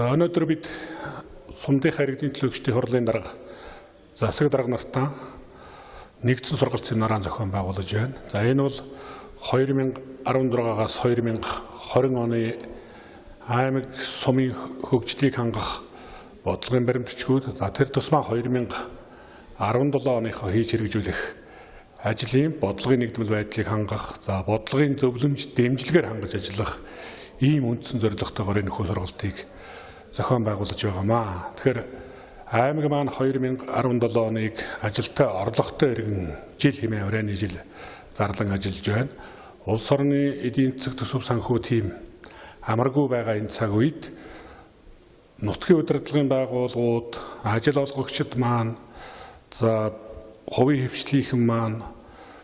Өнөөдөр бид сумдын харигдын төлөөлөгчдийн хурлын дарга засаг дарга нартаа нэгдсэн сургалт семинараа зохион байгуулж байна. За энэ бол 2016-аас 2020 оны аймаг сумын хөгжлийг хангах бодлогын баримтчгүүд тэр тусмаа 2017 оныхоо хийж хэрэгжүүлэх ажлын бодлогын нэгдмэл байдлыг хангах, бодлогын зөвлөмж дэмжлэгээр хангаж ажиллах ийм үндсэн зорилготойгоор энэ сургалтыг зохион байгуулж байгаамаа. Тэгэхээр аймаг маань 2017 оныг ажилтай орлоготой иргэн жил хэмээн урайны жил зарлан ажиллаж байна. Улс орны эдийн засаг төсөв санхүү тим амаргүй байгаа энэ цаг үед нутгийн удирдлагын байгууллагууд, ажил олгогчид маань, хувийн хвшлийнхэн маань,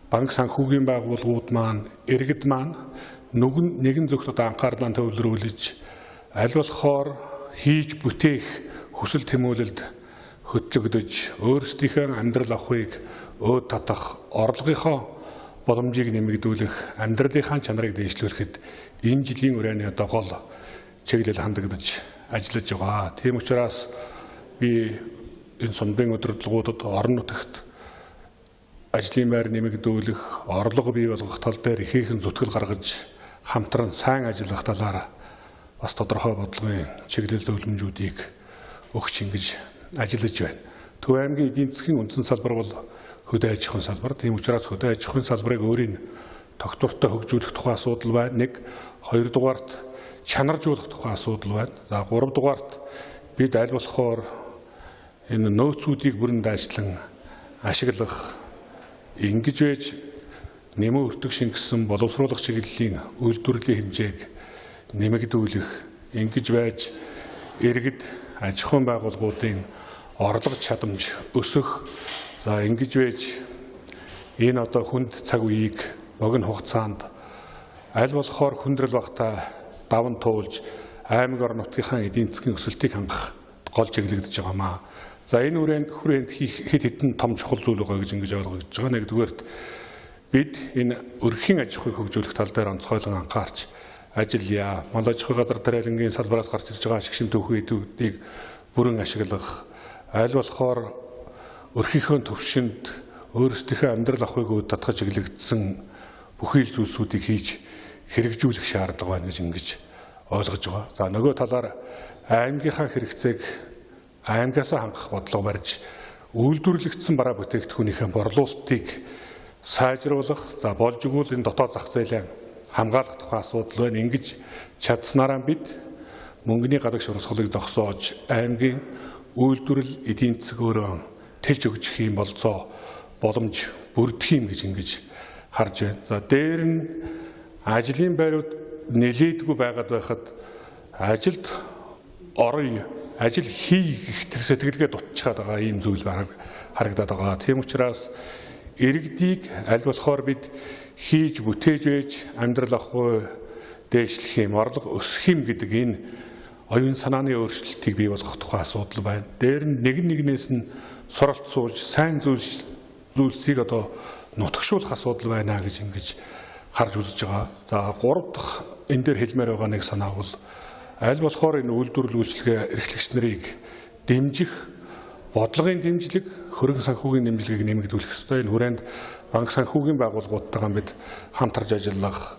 банк санхүүгийн байгууллагууд маань, иргэд маань нэгэн зөвхөн анхаарлаа төвлөрүүлж аль болохоор хийж бүтээх хүсэл тэмүүлэлд хөтлөгдөж өөрсдийнхөө амьдрал авахыг өөд татах орлогынхоо боломжийг нэмэгдүүлэх, амьдралынхаа чанарыг дэвшлүүлэхэд энэ жилийн урайны гол чиглэл хандагдаж ажиллаж байгаа. Тийм учраас би энэ сумдын удирдлагуудад орон нутагт ажлын байр нэмэгдүүлэх, орлого бий болгох тал дээр ихээхэн зүтгэл гаргаж хамтран сайн ажиллах талаар бас тодорхой бодлогын чиглэл зөвлөмжүүдийг өгч ингэж ажиллаж байна. Төв аймгийн эдийн засгийн үндсэн салбар бол хөдөө аж ахуйн салбар. Тийм учраас хөдөө аж ахуйн салбарыг өөрийн тогтвортой хөгжүүлэх тухай асуудал байна. Хоёрдугаарт чанаржуулах тухай асуудал байна. Гуравдугаарт бид аль болохоор энэ нөөцүүдийг бүрэн дайчлан ашиглах, ингэж байж нэмэн өртөг шингэсэн боловсруулах чиглэлийн үйлдвэрлэлийн хэмжээг нэмэгдүүлэх, ингэж байж иргэд аж ахуйн байгууллагуудын орлого чадамж өсөх, ингэж байж энэ хүнд цаг үеийг богино хугацаанд аль болохоор хүндрэл багтаа даван туулж аймаг орон нутгийнхаа эдийн засгийн өсөлтийг хангах гол чиглэгдэж байгаамаа. Энэ хүрээнд хэд хэдэн том чухал зүйл байгаа гэж ингэж ойлгож байгаа. Нэгдүгээрт бид энэ өрхийн аж ахуйг хөгжүүлэх тал дээр онцгойлон анхаарч ажиллая. Мал аж ахуй газар тариалангийн салбараас гарч ирж байгаа ашигшин түүхүүдийг бүрэн ашиглах, аль болохоор өрхийнхөө төвшөнд өөрсдийнхөө амьдрал авахыг өөд татгаж чиглэгдсэн бүхий л зүйлсүүдийг хийж хэрэгжүүлэх шаардлага байна гэж ингэж ойлгож байгаа. Нөгөө талаар аймгийнхаа хэрэгцээг аймгаасаа хангах бодлого барьж үйлдвэрлэгдсэн бараа бүтээгдэхүүнийхээ борлуулалтыг сайжруулах, болж игэл энэ дотоод зах зээлийн хамгаалах тухай асуудал байна. Ингэж чадсанараа бид мөнгөний гадагш урсгалыг зогсоож аймгийн үйлдвэрлэл эдийн засаг өөрөө тэлж өгчих юм болцоо боломж бүрдэх юм гэж ингэж харж байна. Дээр нь ажлын байрууд нэлээдгүй байгаад байхад ажилд орё, ажил хийх гэх сэтгэлгээ дутчихад байгаа ийм зүйл харагдаад байгаа. Тийм учраас иргэдийг аль болохоор бид хийж бүтээж байж амьдрал авах, дээшлэх юм, орлого өсөх юм гэдэг энэ оюун санааны өөрчлөлтийг бий болгох тухай асуудал байна. Дээр нь нэгнээс нь суралт сууж сайн зүйлсийг нутагшуулах асуудал байна гэж ингэж харж үзэж байгаа. Гурав дахь энэ дээр хэлмээр байгаа нэг санаа бол аль болохоор энэ үйлдвэрлэл үйлчилгээ эрхлэгч нарыг дэмжих, бодлогын дэмжлэг, хөрөнгө санхүүгийн дэмжлэгийг нэмэгдүүлэх ёстой. Энэ хүрээнд банк санхүүгийн байгууллагуудтайгаа бид хамтарч ажиллах,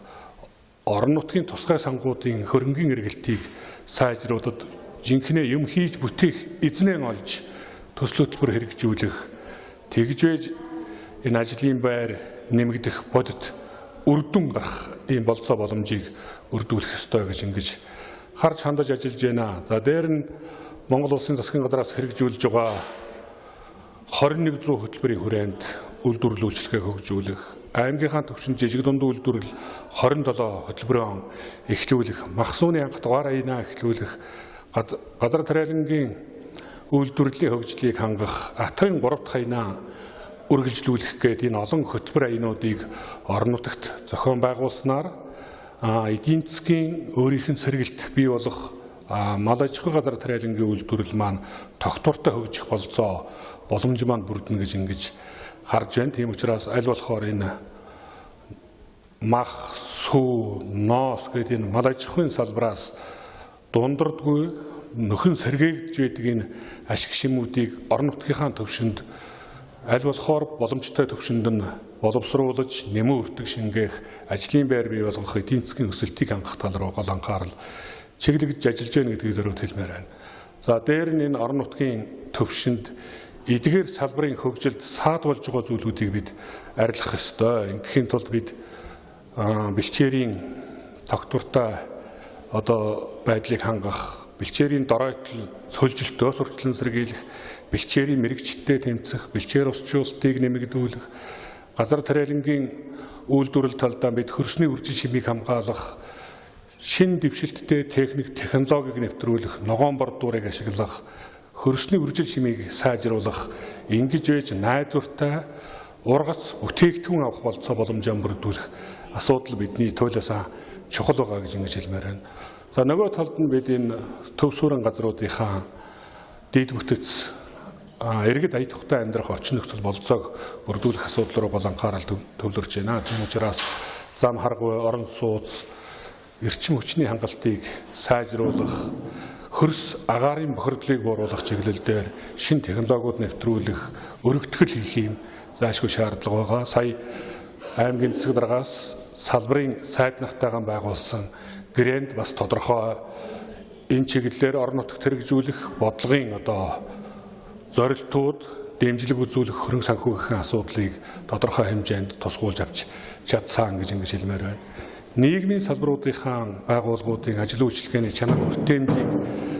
орон нутгийн тусгай сангуудын хөрөнгийн эргэлтийг сайжруулад жинхэнэ юм хийж бүтээх эзнээ олж төсөл хөтөлбөр хэрэгжүүлэх, тэгж байж энэ ажлын байр нэмэгдэх бодит үрдүн гарах ийм болцоо боломжийг өрдүүлэх ёстой гэж ингэж харж хандаж ажиллаж байна. Дээр нь Монгол улсын засгийн газраас хэрэгжүүлж байгаа 2100 хөтөлбөрийн хүрээнд үйлдвэрлэл үйлчилгээг хөгжүүлэх, аймгийнхаа төвшин жижиг дундуу үйлдвэрлэл 27 хөтөлбөрөөр эхлүүлэх, махсууны анх дугаар аянаа эхлүүлэх, газар тариалангийн үйлдвэрлэлийн хөгжлийг хангах, атрын 3 дахь аянаа үргэлжлүүлэх гээд энэ олон хөтөлбөр аянуудыг орон нутагт зохион байгуулснаар эдийн засгийн өөрийнх нь сэргэлт бий болох мал аж ахуй газар тариалангийн үйлдвэрлэл маань тогтвортой хөгжих болцоо боломж маань бүрдэнэ гэж ингэж харж байна. Тийм учраас аль болохоор энэ мах, сүү, ноос гэдэг энэ мал аж ахуйн салбараас дундардгүй нөхөн сэргээгдэж байдаг энэ ашиг шимүүдийг орон нутгийнхаа төвшөнд аль болохоор боломжтой төвшөнд нь боловсруулж нэмэн өртөг шингээх ажлын байр бий болгох эдийн засгийн өсөлтийг хангах тал руу гол анхаарал чиглэгдэж ажиллаж байна гэдгийг зөвхөн хэлмээр байна. За дээр нь энэ орон нутгийн төвшөнд эдгээр салбарын хөгжилд саадуулж байгаа зүйлүүдийг бид арилгах ёстой. Ингээхийн тулд бид бэлчээрийн тогтвортой байдлыг хангах, бэлчээрийн доройтол сольжилтөө сурталчилан сэргийлэх, бэлчээрийн мэрэгчтэй тэмцэх, бэлчээр усчлуулалтыг нэмэгдүүлэх, газар тариалангийн үйлдвэрлэл талдаа бид хөрсний үржил шимийг хамгаалах, шин дэвшилттэй техник, технологиг нэвтрүүлэх, ногоон бордуурыг ашиглах, хөрсний үржил шимийг сайжруулах, ингэж байж найдвартай ургац бүтээгдэхүүн авах болцоо боломжоо бүрдүүлэх асуудал бидний туйлаасаа чухал байгаа гэж ингэж хэлмээр байна. За нөгөө талд нь бид энэ төв суурин газруудынхаа дэд бүтэц иргэд ая тухтай амьдрах орчин нөхцөл болцоог бүрдүүлэх асуудал руу гол анхаарал төвлөрч байна. Тийм учраас зам харгуй, орон сууц, эрчим хүчний хангалтыг сайжруулах, хөрс агаарын бохирдлыг бууруулах чиглэл дээр шин технологиуд нэвтрүүлэх, өргөтгөл хийх юм заашгүй шаардлага байгаа. Сая аймгийн засаг даргаас салбарын сайд нартайгаа байгуулсан грэнд бас тодорхой энэ чиглэлээр орон нутагт хэрэгжүүлэх бодлогын зорилтууд дэмжлэг үзүүлэх хөрөнгө санхүүгийн асуудлыг тодорхой хэмжээнд тусгуулж авч чадсан гэж ингэж хэлмээр байна. Нийгмийн салбаруудынхаа байгууллагуудын ажил үйлчилгээний чанар хүртээмжийг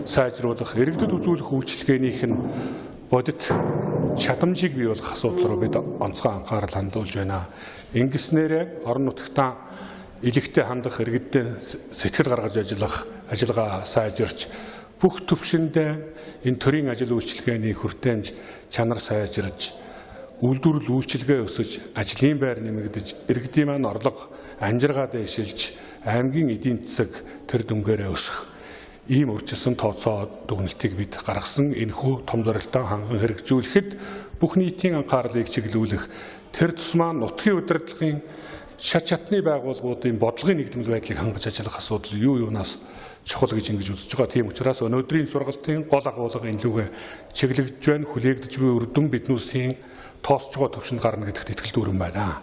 сайжруулах, иргэдэд үзүүлэх үйлчилгээнийх нь бодит чадамжийг бий болгох асуудал руу бид онцгой анхаарал хандуулж байна. Ингэснээр орон нутагтаа илэгтэй хандах, иргэдэд сэтгэл гаргаж ажиллах ажиллагаа сайжирч бүх төвшөндөө энэ төрийн ажил үйлчилгээний хүртээмж чанар сайжирч, үйлдвэрлэл үйлчилгээ өсөж, ажлын байр нэмэгдэж, иргэдийн маань орлого амжиргаа дэвшилж, аймгийн эдийн засаг тэр дүнгээрээ өсөх ийм үржилсэн тооцоо дүгнэлтийг бид гаргасан. Энэхүү том зорилтоо ханган хэрэгжүүлэхэд бүх нийтийн анхаарлыг чиглүүлэх, тэр тусмаа нутгийн удирдлагын шат чатны байгууллагуудын бодлогын нэгдмэл байдлыг хангаж ажиллах асуудал юунаас чухал гэж ингэж үзэж байгаа. Тийм учраас өнөөдрийн сургалтын гол агуулга энэ лүгэ чиглэгдэж байна, хүлээгдэж буй үр дүн биднүүсийн тооцож байгаа төвшөнд гарна гэдэгт итгэлд өрн байна.